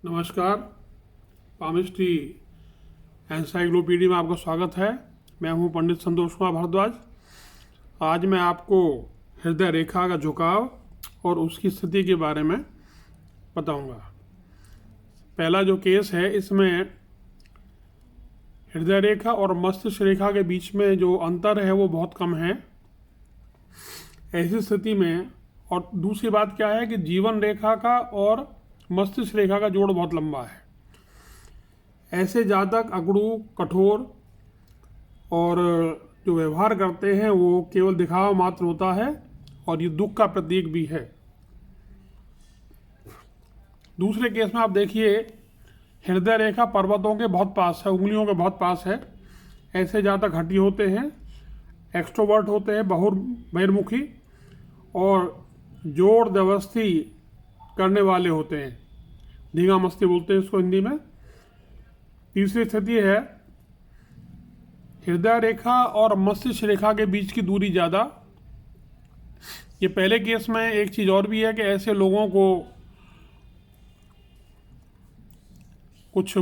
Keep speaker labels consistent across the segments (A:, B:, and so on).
A: नमस्कार। Palmistry encyclopedia में आपका स्वागत है। मैं हूं पंडित संतोष कुमार भारद्वाज। आज मैं आपको हृदय रेखा का झुकाव और उसकी स्थिति के बारे में बताऊंगा। पहला जो केस है, इसमें हृदय रेखा और मस्तिष्क रेखा के बीच में जो अंतर है वो बहुत कम है। ऐसी स्थिति में, और दूसरी बात क्या है कि जीवन रेखा का और मस्तिष्क रेखा का जोड़ बहुत लंबा है। ऐसे जातक अगड़ू, कठोर और जो व्यवहार करते हैं वो केवल दिखावा मात्र होता है और ये दुख का प्रतीक भी है। दूसरे केस में आप देखिए, हृदय रेखा पर्वतों के बहुत पास है, उंगलियों के बहुत पास है। ऐसे जातक हठी होते हैं, एक्सट्रोवर्ट होते हैं, बहिर्मुखी और जोर जबरदस्ती करने वाले होते हैं। धींगा मस्ती बोलते हैं इसको हिंदी में। तीसरी स्थिति है, हृदय रेखा और मस्तिष्क रेखा के बीच की दूरी ज़्यादा। ये पहले केस में एक चीज़ और भी है कि ऐसे लोगों को कुछ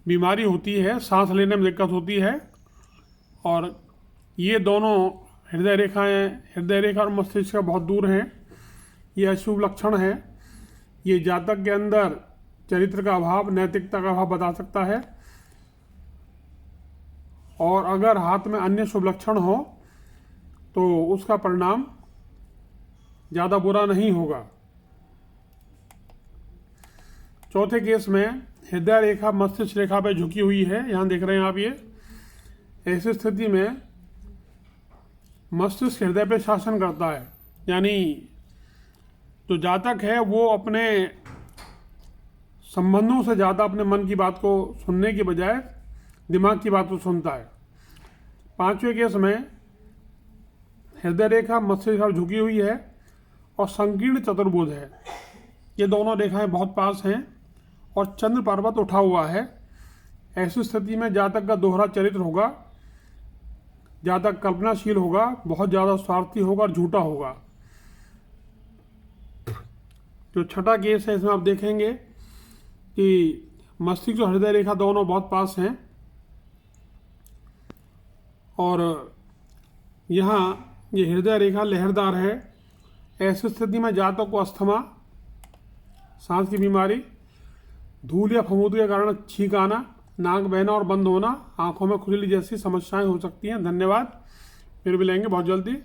A: बीमारी होती है, सांस लेने में दिक्कत होती है, और ये दोनों हृदय रेखा और मस्तिष्क बहुत दूर हैं। ये अशुभ लक्षण है। ये जातक के अंदर चरित्र का अभाव, नैतिकता का अभाव बता सकता है। और अगर हाथ में अन्य शुभ लक्षण हो तो उसका परिणाम ज़्यादा बुरा नहीं होगा। चौथे केस में हृदय रेखा मस्तिष्क रेखा पे झुकी हुई है, यहाँ देख रहे हैं आप ये। ऐसी स्थिति में मस्तिष्क हृदय पे शासन करता है, यानी जो जातक है वो अपने संबंधों से ज़्यादा अपने मन की बात को सुनने की बजाय दिमाग की बात को सुनता है। पांचवें केस में हृदय रेखा मस्तिष्क रेखा झुकी हुई है और संकीर्ण चतुर्भुज है। ये दोनों रेखाएं बहुत पास हैं और चंद्र पर्वत उठा हुआ है। ऐसी स्थिति में जातक का दोहरा चरित्र होगा। जातक कल्पनाशील होगा, बहुत ज़्यादा स्वार्थी होगा और झूठा होगा। जो छठा केस है, इसमें आप देखेंगे कि मस्तिष्क और हृदय रेखा दोनों बहुत पास हैं और यहाँ ये हृदय रेखा लहरदार है। ऐसी स्थिति में जातक को अस्थमा, सांस की बीमारी, धूल या फफूंदी के कारण छींक आना, नाक बहना और बंद होना, आंखों में खुजली जैसी समस्याएं हो सकती हैं। धन्यवाद। फिर मिलेंगे बहुत जल्दी।